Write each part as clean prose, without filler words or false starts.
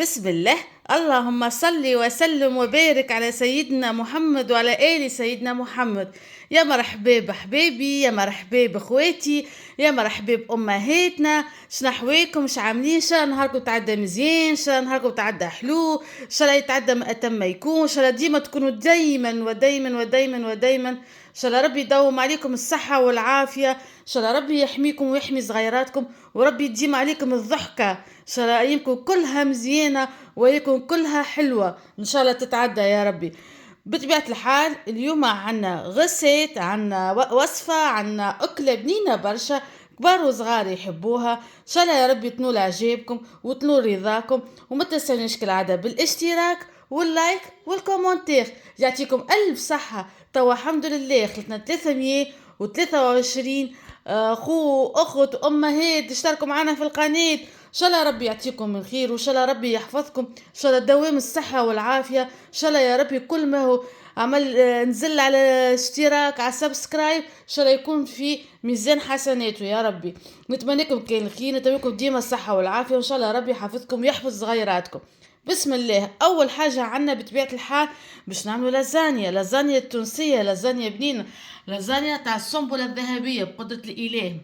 بسم الله. اللهم صل وسلم وبارك على سيدنا محمد وعلى آل سيدنا محمد. يا مرحبا بحبابي، يا مرحبا باخواتي، يا مرحبا بأمهاتنا. شنحويكم؟ شعاملين؟ ان شاء الله نهاركم تعدى مزيان، ان شاء الله نهاركم تعدى حلو، ان شاء الله يتعدى ما اتم ما يكون، ان شاء الله ديما تكونوا دايما ودايما ودايما ودايما، ان شاء الله ربي يدوم عليكم الصحة والعافية، ان شاء الله ربي يحميكم ويحمي صغيراتكم، وربي يديم عليكم الضحكة، ان شاء الله ايامكم كلها مزيانة ويكون كلها حلوة، ان شاء الله تتعدى يا ربي. بطبيعة الحال اليوم عنا غسيت، عنا وصفة، عنا أكلة بنينة برشا، كبار وصغار يحبوها، ان شاء الله يا ربي تنول اعجابكم وتنول رضاكم. وما تنسونيش كالعادة بالاشتراك واللايك والكومنتير. يعطيكم الف صحة. توا الحمد لله خلطنا 323 اخو اخت امهات اشتركوا معنا في القناة. ان شاء الله ربي يعطيكم الخير، وان شاء الله ربي يحفظكم، ان شاء الله دوام الصحة والعافية، ان شاء الله يا ربي كل ما هو عمل نزل على اشتراك على سبسكرايب ان شاء الله يكون في ميزان حسناته يا ربي. نتمنى لكم كل الخير، نتمنى لكم ديما الصحة والعافية، وان شاء الله ربي يحفظكم ويحفظ صغيراتكم. بسم الله. اول حاجة عنا بطبيعة الحال باش نعملوا لازانيا، لازانيا التونسية، لازانيا بنينة، لازانيا تاع السنبلة الذهبية بقدرة الاله.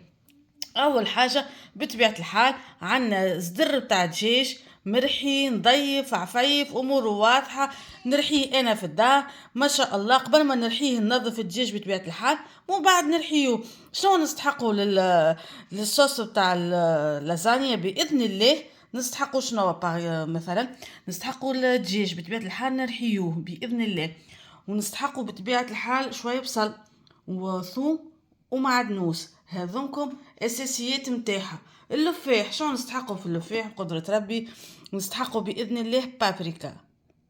اول حاجه بطبيعه الحال عندنا صدر بتاع دجاج مرحي نضيف عفيف اموره واضحه، نرحيه انا في الدار ما شاء الله. قبل ما نرحيه ننظف الدجاج بطبيعه الحال، ومن بعد نرحيه. شنو نستحقوا للصوص بتاع اللازانيا باذن الله؟ نستحقوا شنو مثلا نستحقوا الدجاج بطبيعه الحال نرحيوه باذن الله، ونستحقوا بطبيعه الحال شويه بصل وثوم ومعدنوس، هذمكم اساسيات متاعها. اللفاح شو نستحقوا في اللفاح قدرة ربي؟ نستحقوا باذن الله بابريكا،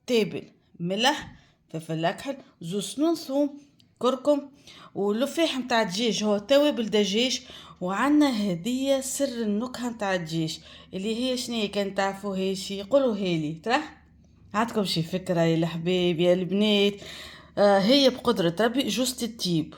تابل، ملح، فلفل اكحل، زوز سنون ثوم، كركم. واللفاح متاع الدجاج هو توابل دجاج. وعنا هدية سر النكهة متاع الدجاج اللي هي شنية، كان تعرفوها شي قولوا هالي ترى عندكم شي فكرة يا الحبيب يا البنات؟ هي بقدرة ربي جوست الطيب.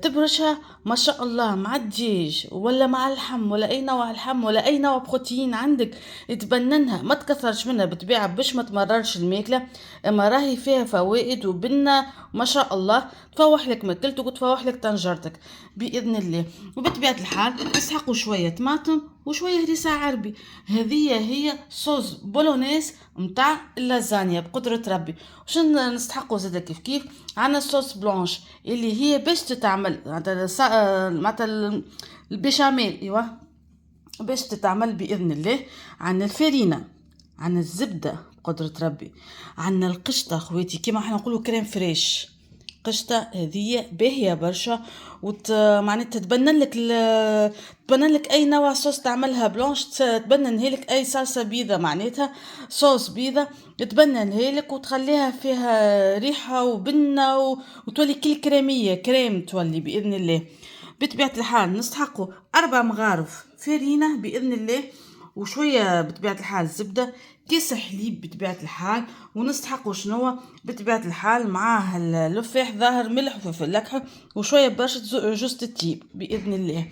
تبرشها ما شاء الله مع الدجاج ولا مع اللحم ولا اي نوع لحم ولا اي نوع بروتين عندك، تبننها ما تكثرش منها بطبيعة باش ما تمررش الماكلة، اما راهي فيها فوائد وبنة ما شاء الله، تفوح لك ماكلتك وتفوح لك طنجرتك باذن الله. وبطبيعة الحال تسحقوا شوية طماطم وشوية هريسة عربي. هذه هي صوص بولونيز متاع اللازانيا بقدرة ربي. وشن نستحقوا زادا كيف كيف عنا صوص بلانش اللي هي باش تتعمل معناتها البيشاميل، ايوا باش تتعمل باذن الله. عنا الفرينة، عنا الزبدة بقدرة ربي، عنا القشطة خواتي كيما احنا نقولوا كريم فريش. قشطة هذه باهية برشا معناتها تبنن لك اي نوع صوص تعملها بلانش، تبننها لك اي صلصة بيضة معناتها صوص بيضة تبننها لك وتخليها فيها ريحة وبنة وتولي كل كريمية كريم تولي بإذن الله. بطبيعة الحال نستحقوا 4 مغارف فرينة بإذن الله، وشوية بطبيعة الحال زبدة، كيس حليب بطبيعة الحال، ونستحقوا شنو بطبيعة الحال معاه اللفاح ظاهر ملح وفلفل اكحل وشوية برشة جوز الطيب بإذن الله.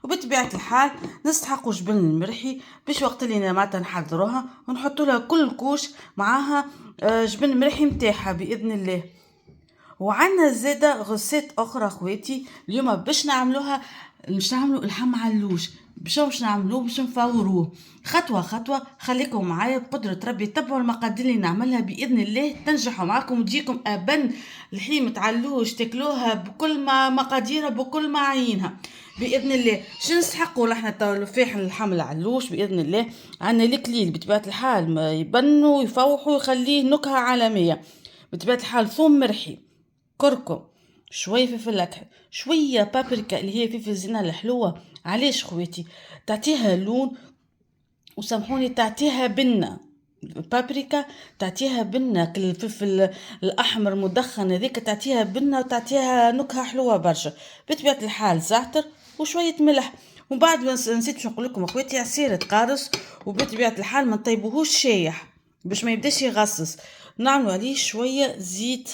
وبطبيعة الحال نستحقوا جبن المرحي باش وقت اللي معناتها نحضروها ونحطوا لها كل كوش معاها جبن مرحي متاعها بإذن الله. وعنا زادة غسات أخرى خواتي اليوم باش نعملوها، باش نعملو اللحم علوش. باش نعملوه باش نفوروه خطوة خطوة، خليكم معايا بقدرة ربي تبعوا المقادير اللي نعملها بإذن الله تنجحوا معاكم وتجيكم أبن لحيمة علوش تاكلوها بكل ما مقاديرها بكل معاينها بإذن الله. شو نستحقوا نحنا تو اللفاح اللحم العلوش بإذن الله؟ عنا الكليل بطبيعة الحال ما يبنوا يفوحوا يخليه نكهة عالمية بطبيعة الحال، ثوم مرحي، كركم، شوية فلفل اكحل، شوية بابريكا اللي هي فلفل الزينة الحلوة. علاش خواتي؟ تعطيها لون وسامحوني تعطيها بنة. بابريكا تعطيها بنة، الفلفل الأحمر مدخن هذيك تعطيها بنة وتعطيها نكهة حلوة برشا. بطبيعة الحال زعتر وشوية ملح. ومن بعد نسيت باش نقول لكم اخواتي عصير قارص، وبطبيعة الحال ما نطيبوهوش شايح باش ما يبداش يغصص، نعملوا عليه شوية زيت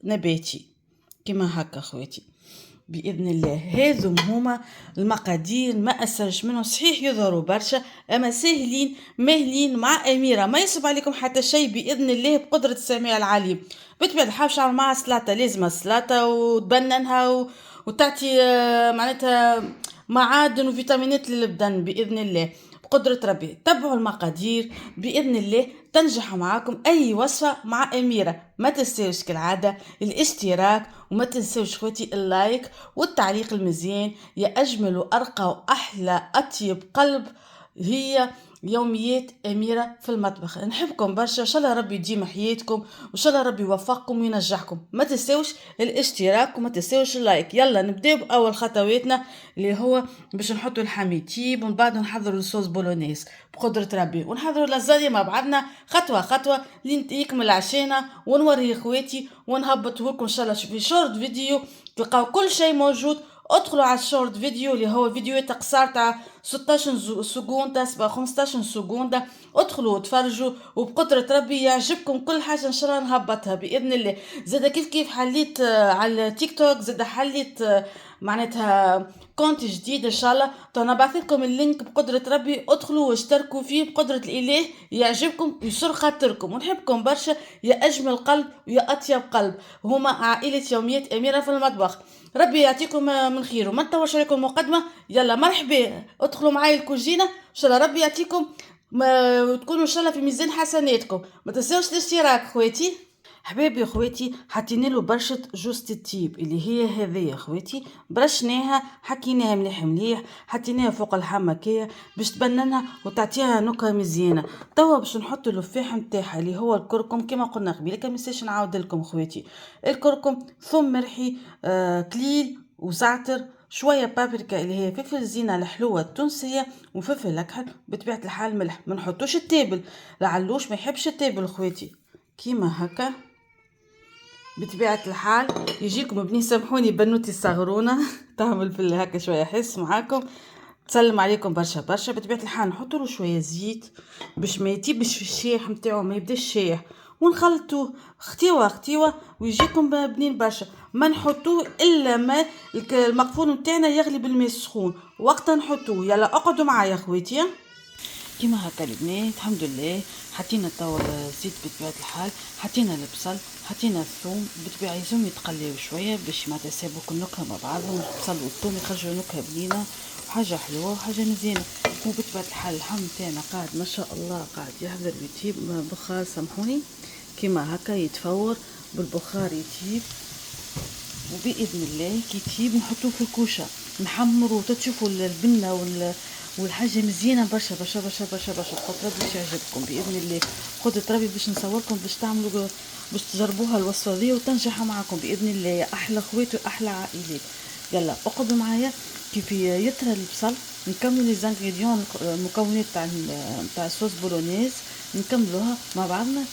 نباتي كما هكا خواتي. بإذن الله. هذم هما المقادير، ما أسرش منهم، صحيح يظهروا برشا أما ساهلين ماهلين مع أميرة، ما يصب عليكم حتى شيء بإذن الله بقدرة السميع العليم. بتبع الحاب عمل معها سلطة، لازم السلطة وتبننها وتعطي معناتها معادن وفيتامينات للبدن بإذن الله بقدرة ربي. تبعوا المقادير بإذن الله تنجح معاكم أي وصفة مع أميرة. ما تنسوش كالعادة الاشتراك، وما تنسوش خواتي اللايك والتعليق المزيان. يا أجمل وأرقى وأحلى أطيب قلب هي يوميات أميرة في المطبخ. نحبكم برشا، إن شاء الله ربي يديم حياتكم وإن شاء الله ربي يوفقكم وينجحكم. ما تنسوش الاشتراك وما تنسوش اللايك. يلا نبداو بأول خطواتنا اللي هو باش نحطوا الحميتيب ومن بعد نحضروا الصوص بولونيز بقدرة ربي، ونحضروا لازانيا مع بعضنا خطوة خطوة لين يكمل عشانا ونوري اخواتي ونهبطه لكم ان شاء الله في شورت فيديو. تلقاو كل شيء موجود. ادخلوا على الشورت فيديو اللي هو فيديوهات قصار تاع 16 سكوندة 15 سكوندة. ادخلوا وتفرجوا وبقدرة ربي يعجبكم كل حاجة ان شاء الله نهبطها بإذن الله. زاد كيف حليت على التيك توك، زاد حليت معناتها كونت جديد ان شاء الله. انا بعث لكم اللينك بقدرة ربي، ادخلوا واشتركوا فيه بقدرة الاله يعجبكم يسر خاطركم. ونحبكم برشا يا اجمل قلب ويا اطيب قلب. هما عائلة يوميات اميرة في المطبخ. ربي يعطيكم من خير وما نطولش عليكم مقدمة. يلا مرحبا ادخلوا معايا الكوجينة ان شاء الله ربي يعطيكم وتكونوا ان شاء الله في ميزان حسناتكم. ما تنسوش الاشتراك خواتي. حبايبي خواتي حطينا له برشة جوز الطيب اللي هي هذه خواتي، برشناها حكيناها مليح مليح، حطيناها فوق اللحم هكايا باش تبننها وتعطيها نكهه مزيانه. توا باش نحط اللفاح نتاعها اللي هو الكركم كما قلنا قبيله. كما نسيش نعاود لكم خواتي، الكركم ثم مرحي كليل وزعتر شويه بابريكا اللي هي فلفل زينه الحلوه التونسيه وفلفل اكحل بطبيعه الحال ملح. ما نحطوش التابل لعلوش ما يحبش التابل خواتي. كيما هكا بطبيعة الحال يجيكم ابني سامحوني بنوتي الصغرونة تعمل في هكا شوية حس معاكم. تسلم عليكم برشا برشا. بطبيعة الحال نحطوا له شوية زيت باش ما يتيبش في الشيح نتاعو، ما يبداش شايح، ونخلطوه ختيوة ويجيكم بنين برشا. ما نحطوه الا ما المقفول نتاعنا يغلي بالماء السخون وقتها نحطوه. يلا اقعدوا معايا خواتي. كيما هكا البنات الحمد لله حطينا توا الزيت بطبيعة الحال، حطينا البصل، حطينا الثوم. بطبيعة لازم يتقليو شوية باش ما تسابوك النكهة مع بعضهم. البصل والثوم يخرجوا نكهة بنينة وحاجة حلوة وحاجة مزيانة. وبطبيعة الحال اللحم تاعنا قاعد ما شاء الله قاعد يحضر ويطيب بخار سامحوني كيما هكا يتفور بالبخار يطيب. وبإذن الله كي يطيب نحطوه في الكوشة نحمروا تشوفوا البنة والحاجة مزيانة برشا برشا برشا برشا برشا. قدرة ربي باش يعجبكم بإذن الله. قدرة ربي باش نصوركم باش تعملوا باش تجربوها الوصفة دي وتنجح معكم بإذن الله يا أحلى خوات وأحلى عائلات. يلا اقعدوا معايا كيف يطرى البصل. نكملوا لي زانغريديون المكونات تاع الصوص بولونيز نكملوها مع بعضنا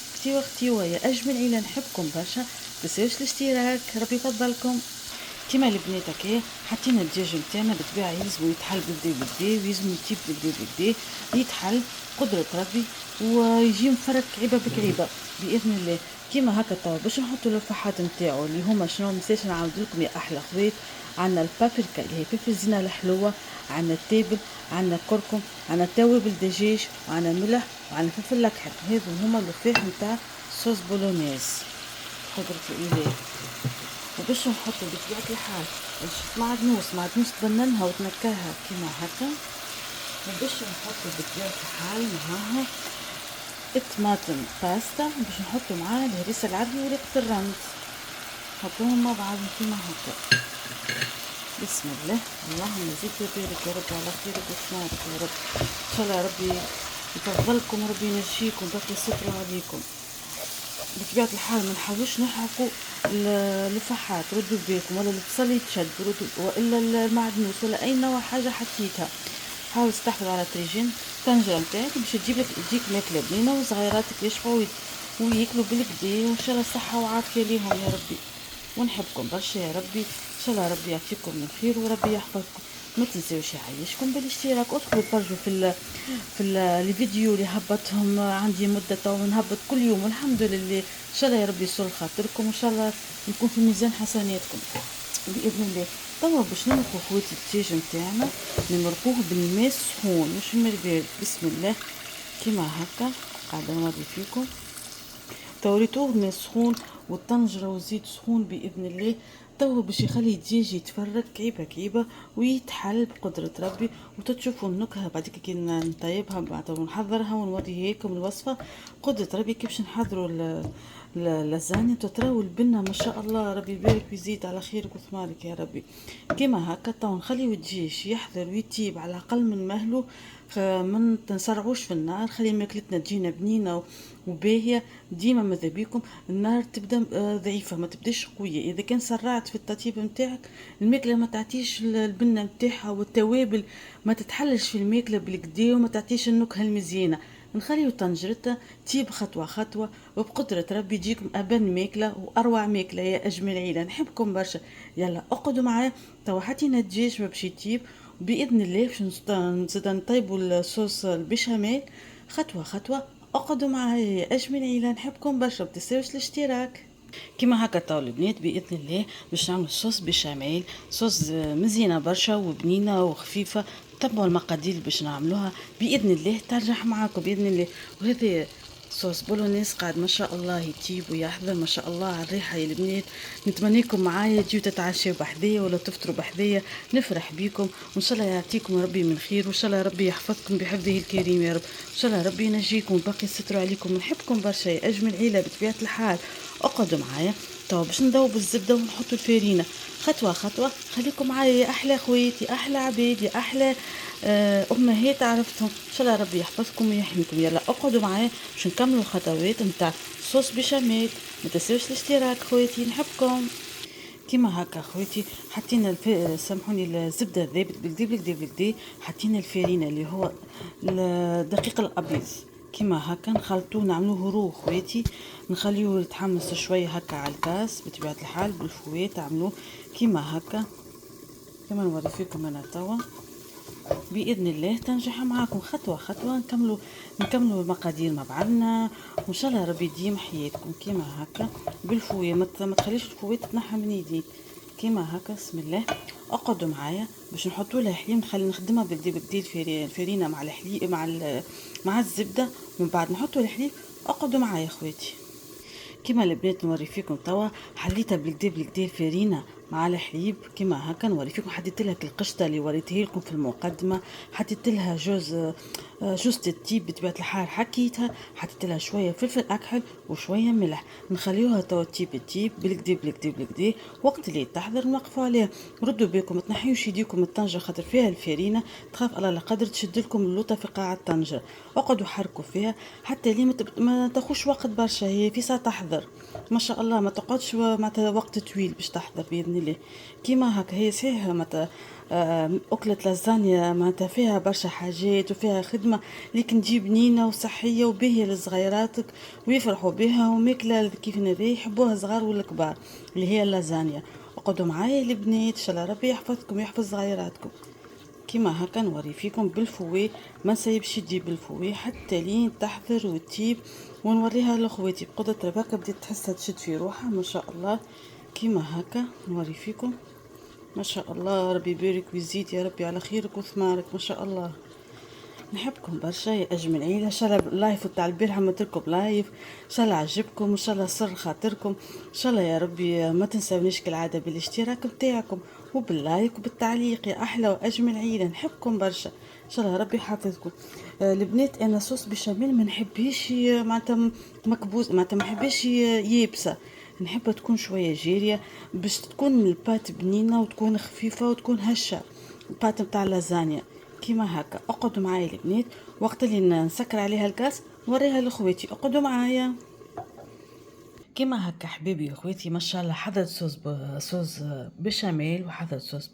ختيوة يا أجمل عيلة. نحبكم برشا. متنساوش الاشتراك. ربي يفضلكم. كيما البنات هكا حطينا الدجاج نتاعنا بالطبيعه يلزم يتحل بكدا ويلزم يطيب بكدا يتحل قدرة ربي ويجي مفرك كعيبه بكعيبه باذن الله. كيما هكا توا باش نحطوا الفحات نتاعو اللي هما شنو منساش نعاود لكم يا احلى خوات. عندنا البابريكا اللي هي فلفل زينه الحلوه، عندنا التابل، عندنا الكركم، عندنا توابل الدجاج، وعندنا ملح، وعندنا فلفل الاكحل. هذو هما اللفاح نتاع صوص بولونيز قدرة الاله. وباش نحطو بطبيعة الحال معدنوس تبننها وتنكاها كيما هكا. وباش نحطو بطبيعة الحال معاها الطماطم باستا باش نحطو معاها الهريسة العدلي وريقة الرند نحطوهم مع بعض كيما هكا. بسم الله. اللهم زيد وبارك يا رب على خيرك وسمارك يا رب. ان شاء الله ربي يفضلكم وربي ينجيكم بارك الستر عليكم. بطبيعة الحال ما نحاولوش نحرقوا الفحات ردوا بالكم ولا البصل يتشد والا المعدنوس ولا اي نوع حاجه حطيتها. حاول تحافظ على تريجين الطنجره نتاعك باش تجيك ماكله بنينه وصغيراتك يشبعوا وياكلوا بالكدا وان شاء الله صحه وعافيه ليهم يا ربي. ونحبكم برشا يا ربي. ان شاء الله ربي يعطيكم من خير وربي يحفظكم. ما تنسوش يعيشكم بالاشتراك. ادخلوا تفرجوا في الفيديو اللي هبطهم عندي مده تو نهبط كل يوم والحمد لله. ان شاء الله يا ربي يسر خاطركم وان شاء الله نكون في ميزان حسناتكم. باذن الله. توا باش نمرقو خواتي الدجاج نتاعنا، نمرقوه بالماء السخون مش الماء البارد. بسم الله. كيما هكا قاعده نوري فيكم. تو ريتوه الماء سخون والطنجرة والزيت سخون بإذن الله. تو باش يخلي الدجاج يتفرك كعيبة كعيبة ويتحل بقدرة ربي، وتتشوفوا النكهة بعد كي نطيبها بعد ونحضرها ونوريها لكم الوصفة. قدرة ربي كي باش نحضروا اللازانيا تتراو البنة ما شاء الله، ربي يبارك ويزيد على خيرك وثمارك يا ربي. كيما هكا تو نخليو الدجاج يحضر ويطيب على أقل من مهلو، ما نسرعوش في النار، خلي ماكلتنا تجينا بنينة وباهية. ديما ماذا بيكم النار تبدا ضعيفة، ما تبداش قوية. إذا كان سرعت في التطيب نتاعك الماكلة ما تعطيش البنة نتاعها، والتوابل ما تتحلش في الماكلة بالكدا وما تعطيش النكهة المزيانة. نخليو طنجرتها تجيب خطوة خطوة، وبقدرة ربي يجيكم أبن ماكلة وأروع ماكلة يا أجمل عيلة. نحبكم برشا. يلا اقعدوا معايا. توا حطينا الدجاج باش يطيب بإذن الله. باش نزيد نطيبوا الصوص البيشاميل خطوة خطوة. اقعدوا معايا يا أجمل عيلة. نحبكم برشا. متنساوش الاشتراك. كيما هكا طاول البنات باذن الله باش نعمل صوص بشاميل، صوص مزيانه برشا وبنينه وخفيفه. تبعوا المقادير باش نعملوها باذن الله ترجح معاكم باذن الله. وهذا صوص بولونيز قاعد ما شاء الله يطيب ويحضر ما شاء الله على الريحه يا البنات. نتمنيكم معايا تجيو تتعشوا بحذايا ولا تفطروا بحذايا. نفرح بيكم وان شاء الله يعطيكم ربي من خير، وان شاء الله ربي يحفظكم بحفظه الكريم يا رب. ان شاء الله ربي ينجيكم وباقي يستر عليكم. نحبكم برشا يا اجمل عيله بطبيعه الحال. اقعدوا معايا. توا باش نذوب الزبده ونحطوا الفارينه خطوه خطوه. خليكم معايا يا احلى خواتي، احلى عباد، يا احلى امهات عرفتهم. ان شاء الله ربي يحفظكم ويحميكم. يلا اقعدوا معايا باش نكملوا الخطوات نتاع صوص بشاميل. ما تنساوش الاشتراك خواتي. نحبكم. كيما هكا خواتي حطينا سامحوني الزبده ذابت بالكدا بالكدا بالكدا. حطينا الفارينه اللي هو الدقيق الابيض. كيما هكا نخلطوه نعملوه رو خواتي. نخليوه يتحمص شويه هكا على الكاس بطبيعه الحال بالفوات. عملوه كيما هكا كما نوري فيكم انا توا. باذن الله تنجح معاكم خطوه خطوه. نكملوا المقادير مع بعضنا وان شاء الله ربي يديم حياتكم. كيما هكا بالفويه ما تخليش الفويه تتنحى من يديك. كيما هكا بسم الله. اقعدوا معايا باش نحطوا لها حليب. نخلي نخدمها بالدي الفرينه مع الحليب مع الزبده ومن بعد نحطوا الحليب. اقعدوا معايا اخواتي. كيما البنات نوري فيكم توا حليتها بالكدا الفارينه مع الحليب. كيما هكا نوري فيكم. حطيت لها القشطه اللي وريتها لكم في المقدمه. حطيت لها جوز الطيب بطبيعه الحال حكيتها. حطيت لها شويه فلفل اكحل وشويه ملح. نخليوها توا الطيب بالكدا. وقت اللي تحضر نوقفوا عليها. ردوا بالكم تنحيوش يديكم الطنجره خاطر فيها الفارينه تخاف الله لا قدر تشد لكم اللوطه في قاع الطنجره. اقعدوا حركوا فيها حتى لي ما تاخوش وقت برشا. هي في ساعه تحضر ما شاء الله. ما تقعدش معناتها وقت طويل باش تحضر باذن الله. كيما هكا هي صحيح معناتها أكلة لازانيا معناتها فيها برشا حاجات وفيها خدمة، لكن تجي بنينة وصحية وباهية لصغيراتك ويفرحوا بها وماكلة كيف نبي يحبوها صغار والكبار اللي هي اللازانيا. اقعدوا معايا البنات ان شاء الله ربي يحفظكم ويحفظ صغيراتكم. كيما هكا نوري فيكم بالفوي. ما نسيبش يدي بالفوي حتى لين تحضر وتطيب ونوريها لاخواتي بقدرة ربك. بديت تحسها تشد في روحها ما شاء الله. كيما هكا نوري فيكم ما شاء الله. ربي يبارك ويزيد يا ربي على خيرك وثمارك ما شاء الله. نحبكم برشا يا اجمل عيله. ان شاء الله اللايف تاع البارحه عملت لكم لايف ان شاء الله عجبكم وان شاء الله سر خاطركم. ان شاء الله يا ربي ما تنساونيش كالعاده بالاشتراك بتاعكم وباللايك وبالتعليق يا احلى واجمل عيله. نحبكم برشا ان شاء الله ربي يحفظكم. البنات انا صوص بشاميل ما نحبش معناتها مكبوس معناتها ما نحبش يابسه. نحبها تكون شويه جاريه باش تكون البات بنينه وتكون خفيفه وتكون هشه البات نتاع اللازانيا. كيما هكا اقعدوا معايا البنات. وقت اللي نسكر عليها الكاس نوريها لاخواتي. اقعدوا معايا. كيما هكا حبيبي اخواتي ما شاء الله حضرت صوص بشاميل وحضرت صوص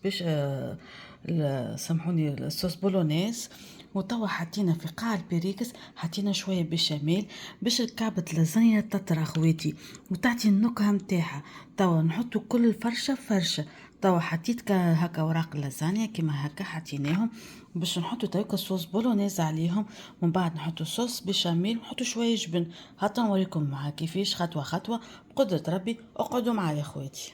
سامحوني الصوص بولونيز. وتوا حطينا في قاع البريكس حطينا شويه بشاميل باش كعبة لازانيا تطرى اخواتي وتعطي النكهه نتاعها. توا نحطوا كل فرشه فرشه. توا حطيت هكا وراق اللازانيا كيما هكا حطيناهم باش نحطوا تويكا صوص بولونيز عليهم. ومن بعد نحطوا صوص بشاميل ونحطوا شويه جبن. هات نوريكم معايا كيفاش خطوه خطوه بقدره ربي. اقعدوا معايا اخواتي.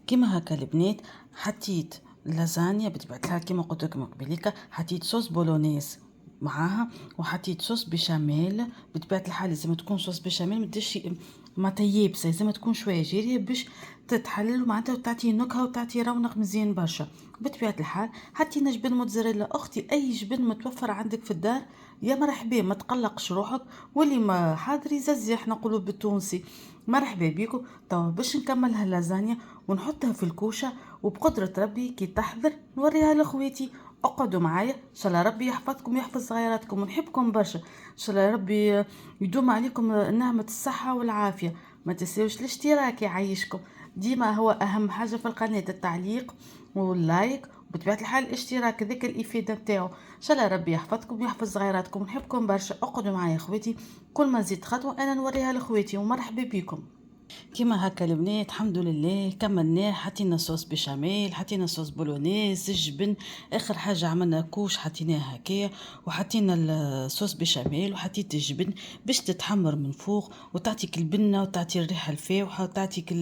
كيما هكا البنات حطيت لازانيا بطبيعة الحال كيما قلت لكم قبيليكا، حطيت صوص بولونيز معاها، وحطيت صوص بيشاميل. بطبيعة الحال لازم تكون صوص بيشاميل متدش ما يابسة، لازم تكون شوية جيرية باش تتحلل معناتها وتعطي نكهة وتعطي رونق مزيان برشا. بطبيعة الحال حطينا جبن موتزاريلا اختي، اي جبن متوفر عندك في الدار يا مرحبا، ما تقلقش روحك، واللي ما حاضر يززي احنا نقولوا بالتونسي. مرحبا بيكم. توا باش نكملها اللازانيا ونحطها في الكوشه، وبقدره ربي كي تحضر نوريها لاخواتي. اقعدوا معايا ان شاء الله ربي يحفظكم ويحفظ صغيراتكم، ونحبكم برشا ان شاء الله ربي يدوم عليكم نعمه الصحه والعافيه. ما تنساوش الاشتراك يعيشكم، ديما هو اهم حاجه في القناه، التعليق واللايك، بطبيعة الحال الاشتراك ذيك الإفادة نتاعو. إن شاء الله ربي يحفظكم ويحفظ صغيراتكم، نحبكم برشا. اقعدوا معايا اخواتي، كل ما نزيد خطوة أنا نوريها لأخواتي، ومرحبا بكم. كيما هكا البنات الحمد لله كملناه، حطينا صوص بيشاميل، حطينا صوص بولونيز، الجبن، اخر حاجه عملنا كوش حطيناه هكايا، وحطينا الصوص بيشاميل وحطيت الجبن باش تتحمر من فوق وتعطيك البنه وتعطي الريحه الفاوحه وتعطيك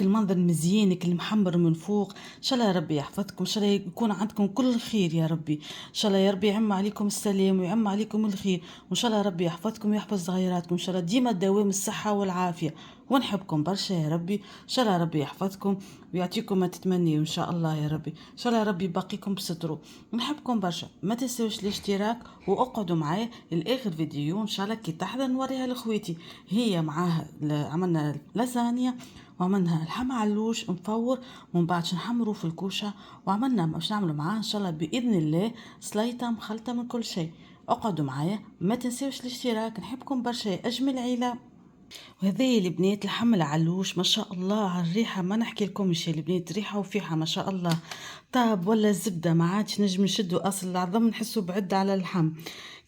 المنظر مزيان المحمر من فوق. ان شاء الله ربي يحفظكم، ان شاء الله يكون عندكم كل الخير يا ربي، ان شاء الله يا ربي يعم عليكم السلام ويعم عليكم الخير، وان شاء الله ربي يحفظكم ويحفظ صغيراتكم، ان شاء الله ديما دوام الصحه والعافيه، ونحبكم برشا يا ربي. ان شاء الله ربي يحفظكم ويعطيكم ما تتمنيوا ان شاء الله يا ربي، ان شاء الله ربي يبقيكم بسترو. نحبكم برشا، ما تنسوش الاشتراك واقعدوا معايا الاخر فيديو ان شاء الله كي تحضر نوريها لاخواتي. هي معاها عملنا لازانيا وعملنا الحم علوش مفور، ومن بعد نحمروا في الكوشه، وعملنا باش نعملوا معاه ان شاء الله باذن الله سليطه مخلطه من كل شيء. اقعدوا معايا ما تنسوش الاشتراك، نحبكم برشا اجمل عيله. وهذه البنات لحم العلوش ما شاء الله على الريحه، ما نحكي لكمش يا البنات، ريحه وفيحه ما شاء الله. طاب ولا الزبده ما عادش نجم نشدوا اصل العظم نحسوا بعد على اللحم.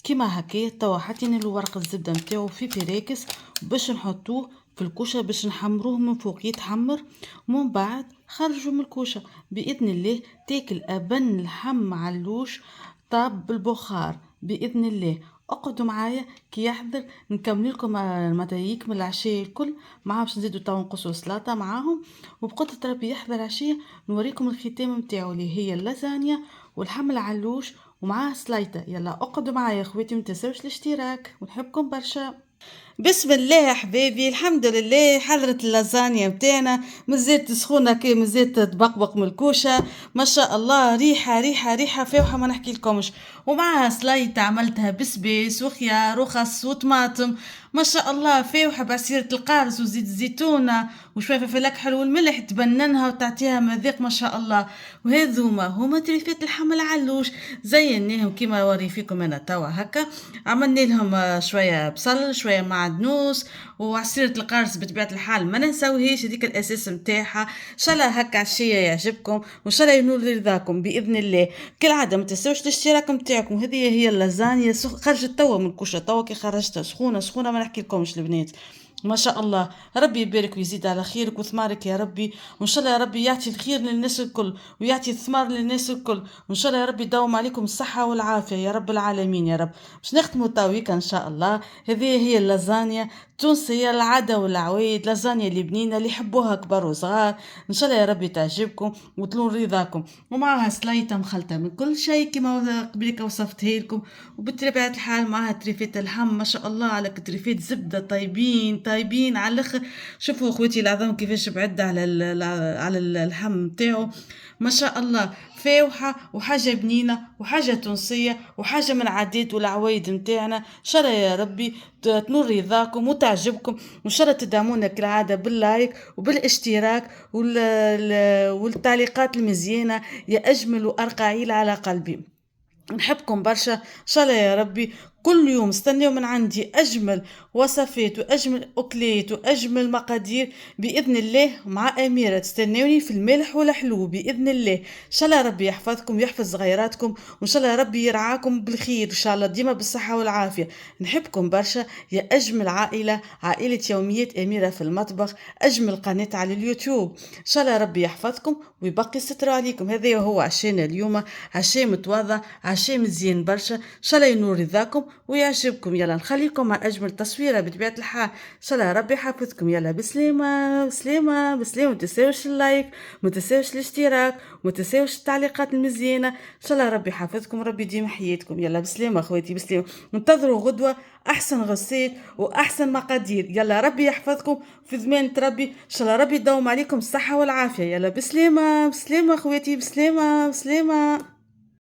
كيما هكا توا حطينا له ورق الزبده نتاعو في بيريكس باش نحطوه في الكوشه باش نحمروه من فوق يتحمر، ومن بعد خرجوا من الكوشه باذن الله تاكل ابن لحم علوش طاب بالبخار باذن الله. اقعدوا معايا كي يحضر نكمل لكم متى يكمل العشاء الكل معاه، باش نزيدوا تو نقصوا سلطه معاهم، وبقدرة ربي يحضر عشيه نوريكم الختام نتاعو اللي هي اللازانيا والحمل علوش ومعاه سلايطه. يلا اقعدوا معايا يا اخواتي، متنساوش الاشتراك، ونحبكم برشا. بسم الله يا حبايبي، الحمد لله حضرت اللازانيا متاعنا، مازالت سخونه كي مازالت تبقبق من الكوشه، ما شاء الله ريحه ريحه ريحه فاوحه ما نحكي لكمش، ومعها سلايطه عملتها بسبيس وخيار وخس وطماطم، ما شاء الله فاوحه بعصيره القارص وزيت الزيتونه وشويه فلفل اكحل والملح تبننها وتعطيها مذاق ما شاء الله. وهذوما هما تريفات اللحم العلوش، زيناهم كيما وري فيكم انا توا هكا، عملنا لهم شويه بصل شويه معدنوس وعصيره القارص بطبيعه الحال ما ننساوهاش، هذيك الاساس نتاعها. ان شاء الله هكا عشيه يعجبكم وان شاء الله ينول رضاكم باذن الله. كالعاده ما تنساوش الاشتراك نتاعكم. هذه هي اللازانيا خرجت توا من الكوشه، توا كي خرجتها سخونه سخونه ما نحكي لكمش البنات، ما شاء الله ربي يبارك ويزيد على خيرك وثمارك يا ربي، وان شاء الله يا ربي يعطي الخير للناس الكل ويعطي الثمار للناس الكل، وان شاء الله يا ربي يداوم عليكم الصحه والعافيه يا رب العالمين يا رب. باش نختموا تاويكا ان شاء الله. هذه هي اللازانيا تونسية العادة والعوايد، لازانيا لبنينة اللي يحبوها كبار وصغار، ان شاء الله يا ربي تعجبكم وتلون رضاكم، ومعها سليطة مخلطة من كل شيء كما قبلك وصفتها لكم، وبطبيعة الحال معها تريفات اللحم ما شاء الله على تريفات زبدة طيبين طيبين على الاخر. شوفوا اخوتي العظام كيفاش بعد على اللحم تاعو ما شاء الله، فاوحة وحاجة بنينة وحاجة تونسية وحاجة من عادات والعوايد متاعنا. ان شاء الله يا ربي تنور رضاكم وتعجبكم، وان شاء الله تدعمونا كالعادة باللايك وبالاشتراك والتعليقات المزيانة يا اجمل وارقى عيلة على قلبي. نحبكم برشا ان شاء الله يا ربي. كل يوم استنوا من عندي اجمل وصفات واجمل اكلات واجمل مقادير باذن الله مع اميره، تستنوني في الملح والحلو باذن الله. ان شاء الله ربي يحفظكم ويحفظ صغيراتكم، وان شاء الله ربي يرعاكم بالخير ان شاء الله ديما بالصحه والعافيه. نحبكم برشا يا اجمل عائله، عائله يوميات اميره في المطبخ، اجمل قناه على اليوتيوب. ان شاء الله ربي يحفظكم ويبقي ستر عليكم. هذا هو عشانا اليوم، عشاء متواضع عشاء مزيان برشا، ان شاء الله ينور رضاكم ويعجبكم. يلا نخليكم مع أجمل تصويرة بطبيعة الحال. إن شاء الله ربي يحفظكم. يلا بسلامة بسلامة بسلامة. متنساوش اللايك، متنساوش الاشتراك، متنساوش التعليقات المزيانة. إن شاء الله ربي يحفظكم، ربي يديم حياتكم. يلا بسلامة أخواتي بسلامة. انتظروا غدوة أحسن غسيل وأحسن مقادير. يلا ربي يحفظكم في زمان ربي. إن شاء الله ربي يدوم عليكم الصحة والعافية. يلا بسلامة بسلامة أخواتي بسلامة بسلامة.